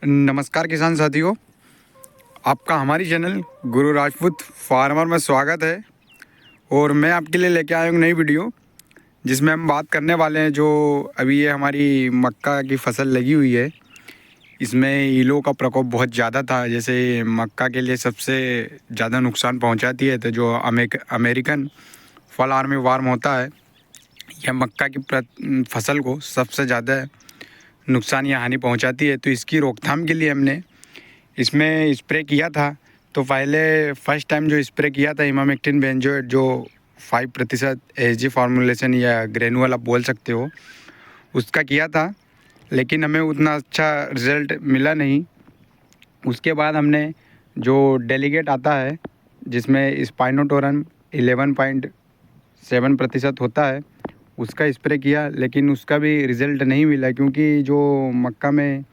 नमस्कार किसान साथियों, आपका हमारी चैनल गुरु राजपूत फार्मर में स्वागत है। और मैं आपके लिए लेके आया हूँ नई वीडियो, जिसमें हम बात करने वाले हैं जो अभी ये हमारी मक्का की फसल लगी हुई है। इसमें ईलों का प्रकोप बहुत ज़्यादा था। जैसे मक्का के लिए सबसे ज़्यादा नुकसान पहुँचाती है तो जो अमेरिकन फॉल आर्मी वार्म होता है, यह मक्का की फसल को सबसे ज़्यादा नुकसान या हानि पहुंचाती है। तो इसकी रोकथाम के लिए हमने इसमें स्प्रे किया था। तो पहले फर्स्ट टाइम जो स्प्रे किया था इमामेक्टिन बेंजोएट, जो 5% एसजी फार्मूलेशन या ग्रेनुअल आप बोल सकते हो, उसका किया था, लेकिन हमें उतना अच्छा रिज़ल्ट मिला नहीं। उसके बाद हमने जो डेलीगेट आता है जिसमें स्पाइनोटोरम 11.7% होता है, उसका स्प्रे किया, लेकिन उसका भी रिज़ल्ट नहीं मिला, क्योंकि जो मक्का में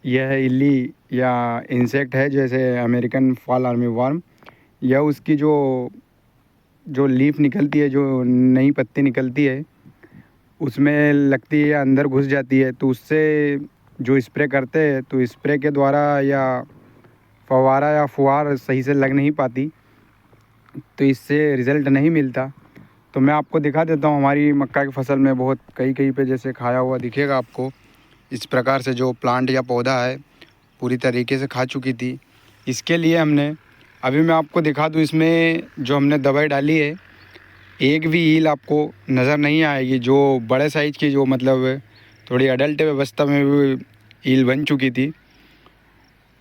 यह इल्ली या इंसेक्ट है जैसे अमेरिकन फॉल आर्मी वार्म, यह उसकी जो लीफ निकलती है, जो नई पत्ती निकलती है, उसमें लगती है या अंदर घुस जाती है। तो उससे जो स्प्रे करते हैं तो स्प्रे के द्वारा या फव्वारा या फुहार सही से लग नहीं पाती, तो इससे रिज़ल्ट नहीं मिलता। तो मैं आपको दिखा देता हूँ हमारी मक्का की फसल में बहुत कहीं पे जैसे खाया हुआ दिखेगा आपको। इस प्रकार से जो प्लांट या पौधा है पूरी तरीके से खा चुकी थी। इसके लिए हमने अभी मैं आपको दिखा दूँ, इसमें जो हमने दवाई डाली है, एक भी ईल आपको नज़र नहीं आएगी। जो बड़े साइज़ की, जो मतलब थोड़ी अडल्ट अवस्था में भी ईल बन चुकी थी,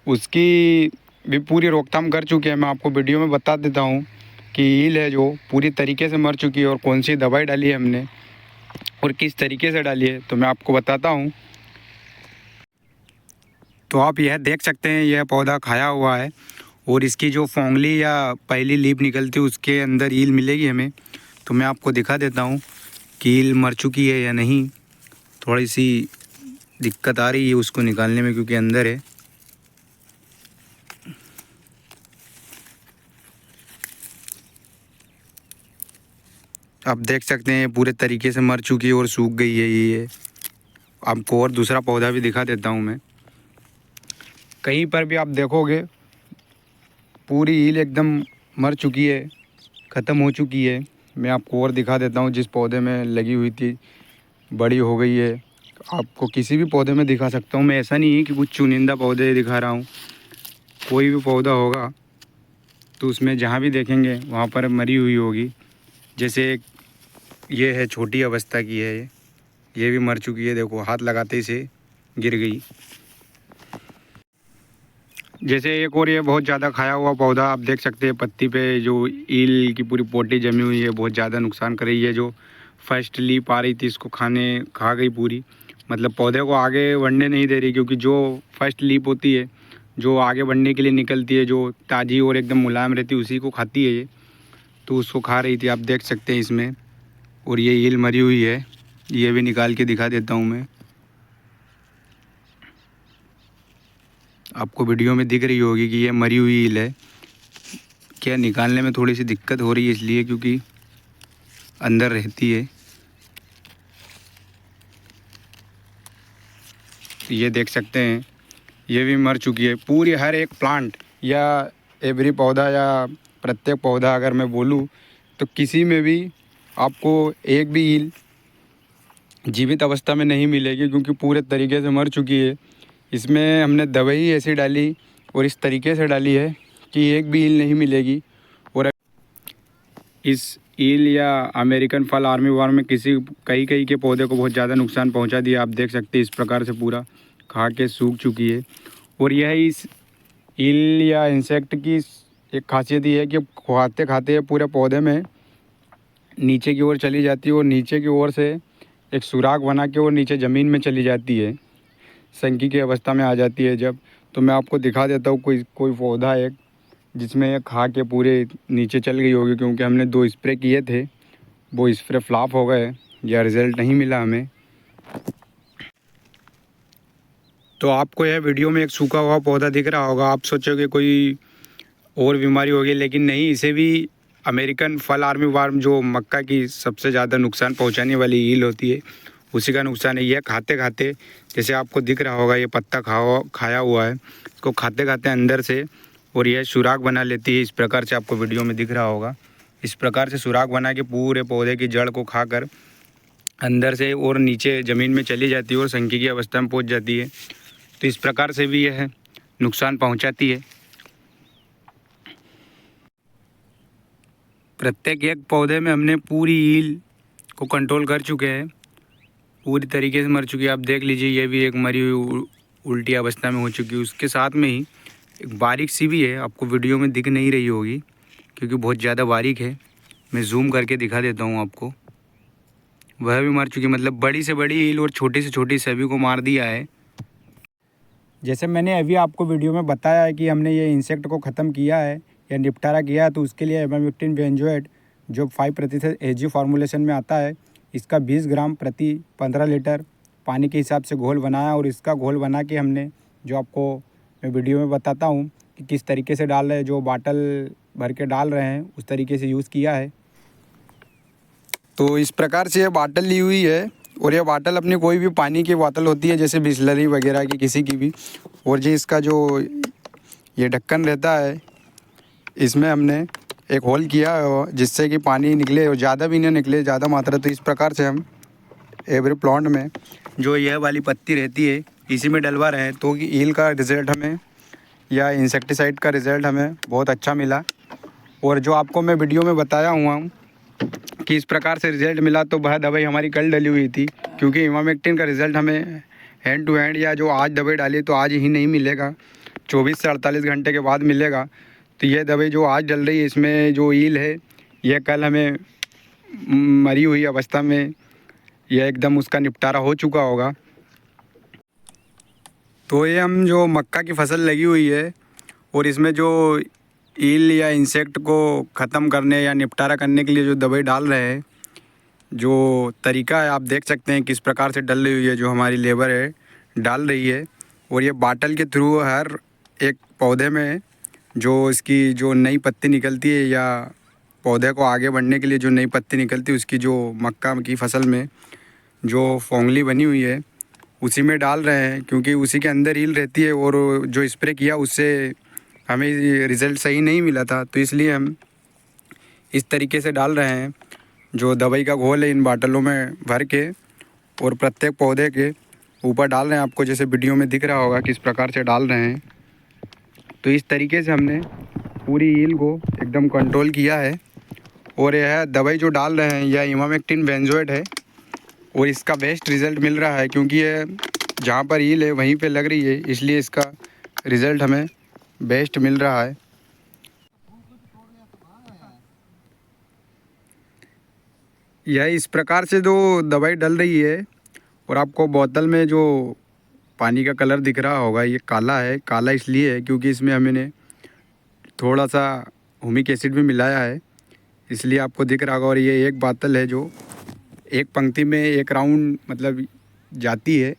उसकी भी पूरी रोकथाम कर चुके हैं। मैं आपको वीडियो में बता देता हूँ कि ईल है जो पूरी तरीके से मर चुकी है और कौन सी दवाई डाली है हमने और किस तरीके से डाली है, तो मैं आपको बताता हूँ। तो आप यह देख सकते हैं, यह पौधा खाया हुआ है और इसकी जो फोंगली या पहली लीफ निकलती है उसके अंदर ईल मिलेगी हमें। तो मैं आपको दिखा देता हूँ कि ईल मर चुकी है या नहीं। थोड़ी सी दिक्कत आ रही है उसको निकालने में, क्योंकि अंदर है। आप देख सकते हैं पूरे तरीके से मर चुकी है और सूख गई है ये। आपको और दूसरा पौधा भी दिखा देता हूँ मैं। कहीं पर भी आप देखोगे पूरी ईल एकदम मर चुकी है, ख़त्म हो चुकी है। मैं आपको और दिखा देता हूँ, जिस पौधे में लगी हुई थी बड़ी हो गई है। आपको किसी भी पौधे में दिखा सकता हूँ मैं, ऐसा नहीं है कि कुछ चुनिंदा पौधे दिखा रहा हूँ। कोई भी पौधा होगा तो उसमें जहाँ भी देखेंगे वहाँ पर मरी हुई होगी। जैसे ये है, छोटी अवस्था की है ये भी मर चुकी है। देखो, हाथ लगाते ही से गिर गई। जैसे एक और ये बहुत ज़्यादा खाया हुआ पौधा आप देख सकते हैं, पत्ती पे जो ईल की पूरी पोटी जमी हुई है, बहुत ज़्यादा नुकसान कर रही है। जो फर्स्ट लीफ आ रही थी इसको खा गई पूरी, मतलब पौधे को आगे बढ़ने नहीं दे रही, क्योंकि जो फर्स्ट लीफ होती है जो आगे बढ़ने के लिए निकलती है, जो ताज़ी और एकदम मुलायम रहती है, उसी को खाती है ये। तो उसको खा रही थी, आप देख सकते हैं इसमें। और ये ईल मरी हुई है, ये भी निकाल के दिखा देता हूँ मैं आपको। वीडियो में दिख रही होगी कि ये मरी हुई ईल है। क्या निकालने में थोड़ी सी दिक्कत हो रही है इसलिए, क्योंकि अंदर रहती है। ये देख सकते हैं ये भी मर चुकी है पूरी। हर एक प्लांट या एवरी पौधा या प्रत्येक पौधा अगर मैं बोलूँ तो किसी में भी आपको एक भी ईल जीवित अवस्था में नहीं मिलेगी, क्योंकि पूरे तरीके से मर चुकी है। इसमें हमने दवाई ऐसी डाली और इस तरीके से डाली है कि एक भी ईल नहीं मिलेगी। और इस ईल या अमेरिकन फॉल आर्मी वार्म में कई के पौधे को बहुत ज़्यादा नुकसान पहुंचा दिया। आप देख सकते हैं इस प्रकार से पूरा खा के सूख चुकी है। और यह इस ईल या इंसेक्ट की एक खासियत ये है कि खाते खाते पूरे पौधे में नीचे की ओर चली जाती है और नीचे की ओर से एक सुराख बना के और नीचे ज़मीन में चली जाती है, संकी की अवस्था में आ जाती है जब। तो मैं आपको दिखा देता हूँ कोई पौधा एक जिसमें ये खा के पूरे नीचे चल गई होगी, क्योंकि हमने 2 स्प्रे किए थे, वो स्प्रे फ्लॉप हो गए या रिज़ल्ट नहीं मिला हमें। तो आपको यह वीडियो में एक सूखा हुआ पौधा दिख रहा होगा, आप सोचोगे कोई और बीमारी होगी, लेकिन नहीं, इसे भी अमेरिकन फॉल आर्मी वार्म, जो मक्का की सबसे ज़्यादा नुकसान पहुंचाने वाली ईल होती है, उसी का नुकसान है। यह खाते खाते जैसे आपको दिख रहा होगा ये पत्ता खाया हुआ है, इसको खाते खाते अंदर से और यह सुराख बना लेती है। इस प्रकार से आपको वीडियो में दिख रहा होगा, इस प्रकार से सुराख बना के पूरे पौधे की जड़ को खाकर अंदर से और नीचे ज़मीन में चली जाती है और संकी की अवस्था में पहुंच जाती है। तो इस प्रकार से भी यह नुकसान पहुंचाती है। प्रत्येक एक पौधे में हमने पूरी ईल को कंट्रोल कर चुके हैं, पूरी तरीके से मर चुकी है। आप देख लीजिए ये भी एक मरी हुई उल्टी अवस्था में हो चुकी है। उसके साथ में ही एक बारीक सी भी है, आपको वीडियो में दिख नहीं रही होगी क्योंकि बहुत ज़्यादा बारीक है। मैं जूम करके दिखा देता हूँ आपको, वह भी मर चुकी है। मतलब बड़ी से बड़ी ईल और छोटी से छोटी सभी को मार दिया है। जैसे मैंने अभी आपको वीडियो में बताया है कि हमने ये इंसेक्ट को ख़त्म किया है या निपटारा किया है, तो उसके लिए इमामेक्टिन बेंजोएट जो 5% एजी फार्मूलेशन में आता है, इसका 20 ग्राम प्रति 15 लीटर पानी के हिसाब से घोल बनाया। और इसका घोल बना के हमने जो आपको मैं वीडियो में बताता हूँ कि किस तरीके से डाल रहे हैं, जो बाटल भर के डाल रहे हैं उस तरीके से यूज़ किया है। तो इस प्रकार से ये बाटल ली हुई है और ये बाटल अपनी कोई भी पानी की बोतल होती है जैसे बिस्लरी वगैरह की किसी की भी, और जो इसका जो ये ढक्कन रहता है इसमें हमने एक होल किया है जिससे कि पानी निकले और ज़्यादा भी नहीं निकले ज़्यादा मात्रा। तो इस प्रकार से हम एवरी प्लांट में जो यह वाली पत्ती रहती है इसी में डलवा रहे हैं, तो कि ईल का रिज़ल्ट हमें या इंसेक्टिसाइड का रिज़ल्ट हमें बहुत अच्छा मिला। और जो आपको मैं वीडियो में बताया हुआ हूँ कि इस प्रकार से रिज़ल्ट मिला, तो वह दवाई हमारी कल डली हुई थी, क्योंकि इमामेक्टिन का रिज़ल्ट हमें हैंड टू हैंड या जो आज दवाई डाली तो आज ही नहीं मिलेगा, 24 से 48 घंटे के बाद मिलेगा। तो यह दवाई जो आज डल रही है इसमें जो ईल है यह कल हमें मरी हुई अवस्था में यह एकदम उसका निपटारा हो चुका होगा। तो ये हम जो मक्का की फसल लगी हुई है और इसमें जो ईल या इंसेक्ट को ख़त्म करने या निपटारा करने के लिए जो दवाई डाल रहे हैं, जो तरीका है आप देख सकते हैं किस प्रकार से डल रही हुई है, जो हमारी लेबर है डाल रही है। और ये बाटल के थ्रू हर एक पौधे में जो इसकी जो नई पत्ती निकलती है या पौधे को आगे बढ़ने के लिए जो नई पत्ती निकलती है उसकी जो मक्का की फसल में जो फोंगली बनी हुई है उसी में डाल रहे हैं, क्योंकि उसी के अंदर ईल रहती है। और जो स्प्रे किया उससे हमें रिज़ल्ट सही नहीं मिला था, तो इसलिए हम इस तरीके से डाल रहे हैं। जो दवाई का घोल है इन बाटलों में भर के और प्रत्येक पौधे के ऊपर डाल रहे हैं, आपको जैसे वीडियो में दिख रहा होगा किस प्रकार से डाल रहे हैं। तो इस तरीके से हमने पूरी ईल को एकदम कंट्रोल किया है। और यह दवाई जो डाल रहे हैं यह इमामेक्टिन बेंजोएट है और इसका बेस्ट रिज़ल्ट मिल रहा है, क्योंकि ये जहाँ पर ईल है वहीं पे लग रही है, इसलिए इसका रिज़ल्ट हमें बेस्ट मिल रहा है। यह इस प्रकार से जो दवाई डल रही है और आपको बोतल में जो पानी का कलर दिख रहा होगा ये काला है। काला इसलिए है क्योंकि इसमें हमने थोड़ा सा हुमिक एसिड भी मिलाया है, इसलिए आपको दिख रहा होगा। और ये एक बोतल है जो एक पंक्ति में एक राउंड मतलब जाती है,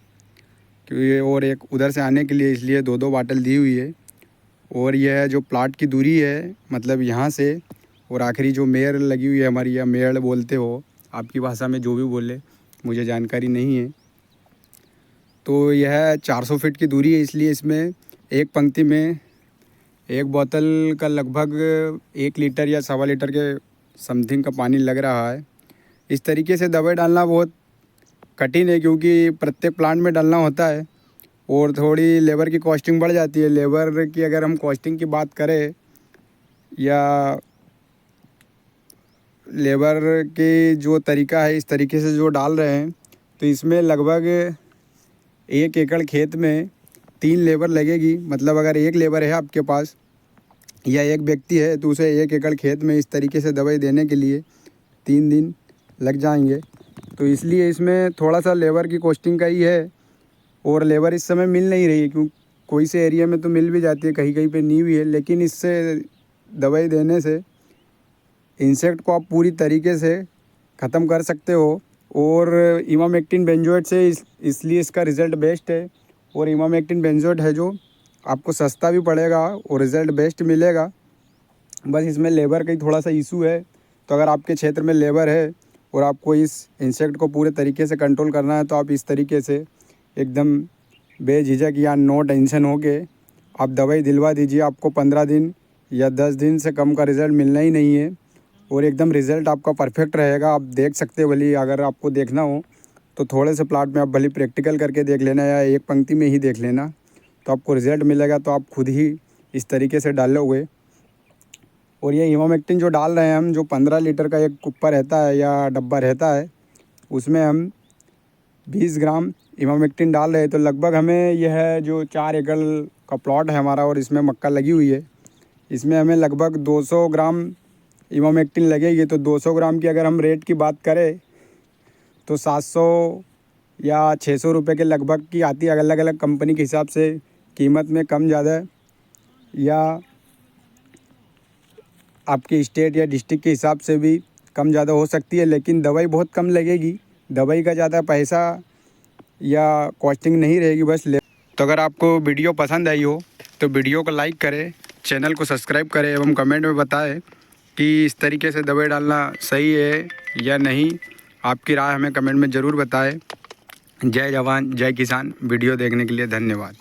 क्योंकि और एक उधर से आने के लिए इसलिए दो दो बोतल दी हुई है। और यह जो प्लाट की दूरी है मतलब यहाँ से और आखिरी जो मेयर लगी हुई है हमारी, या मेड़ बोलते हो आपकी भाषा में जो भी बोले, मुझे जानकारी नहीं है। तो यह 400 फीट की दूरी है, इसलिए इसमें एक पंक्ति में एक बोतल का लगभग 1 लीटर या 1.25 लीटर के समथिंग का पानी लग रहा है। इस तरीके से दवाई डालना बहुत कठिन है, क्योंकि प्रत्येक प्लांट में डालना होता है और थोड़ी लेबर की कॉस्टिंग बढ़ जाती है। लेबर की अगर हम कॉस्टिंग की बात करें या लेबर के जो तरीका है इस तरीके से जो डाल रहे हैं, तो इसमें लगभग 1 एकड़ खेत में 3 लेबर लगेगी। मतलब अगर एक लेबर है आपके पास या एक व्यक्ति है तो उसे 1 एकड़ खेत में इस तरीके से दवाई देने के लिए 3 दिन लग जाएंगे। तो इसलिए इसमें थोड़ा सा लेबर की कॉस्टिंग का ही है। और लेबर इस समय मिल नहीं रही है, क्योंकि कोई से एरिया में तो मिल भी जाती है, कहीं कहीं पे नहीं भी है। लेकिन इससे दवाई देने से इंसेक्ट को आप पूरी तरीके से ख़त्म कर सकते हो। और इमामेक्टिन बेंजोएट से इसलिए इसका रिज़ल्ट बेस्ट है। और इमामेक्टिन बेंजोएट है जो आपको सस्ता भी पड़ेगा और रिज़ल्ट बेस्ट मिलेगा। बस इसमें लेबर का ही थोड़ा सा इशू है। तो अगर आपके क्षेत्र में लेबर है और आपको इस इंसेक्ट को पूरे तरीके से कंट्रोल करना है तो आप इस तरीके से एकदम बेझिझक या नो टेंशन हो के आप दवाई दिलवा दीजिए। आपको 15 दिन या 10 दिन से कम का रिज़ल्ट मिलना ही नहीं है और एकदम रिज़ल्ट आपका परफेक्ट रहेगा। आप देख सकते हो, भली अगर आपको देखना हो तो थोड़े से प्लाट में आप भली प्रैक्टिकल करके देख लेना या एक पंक्ति में ही देख लेना, तो आपको रिज़ल्ट मिलेगा। तो आप खुद ही इस तरीके से डालोगे। और ये इमामेक्टिन जो डाल रहे हैं हम, जो 15 लीटर का एक कुप्पा रहता है या डब्बा रहता है, उसमें हम 20 ग्राम इमामेक्टिन डाल रहे हैं। तो लगभग हमें यह जो 4 एकड़ का प्लॉट है हमारा और इसमें मक्का लगी हुई है, इसमें हमें लगभग 200 ग्राम इमामेक्टिन लगेगी। तो 200 ग्राम की अगर हम रेट की बात करें तो 700 या 600 रुपये के लगभग की आती है। अलग अलग कंपनी के हिसाब से कीमत में कम ज़्यादा या आपके स्टेट या डिस्ट्रिक्ट के हिसाब से भी कम ज़्यादा हो सकती है, लेकिन दवाई बहुत कम लगेगी। दवाई का ज़्यादा पैसा या कॉस्टिंग नहीं रहेगी बस ले। तो अगर आपको वीडियो पसंद आई हो तो वीडियो को लाइक करें, चैनल को सब्सक्राइब करें एवं कमेंट में बताएं कि इस तरीके से दवाई डालना सही है या नहीं। आपकी राय हमें कमेंट में ज़रूर बताएं। जय जवान जय किसान। वीडियो देखने के लिए धन्यवाद।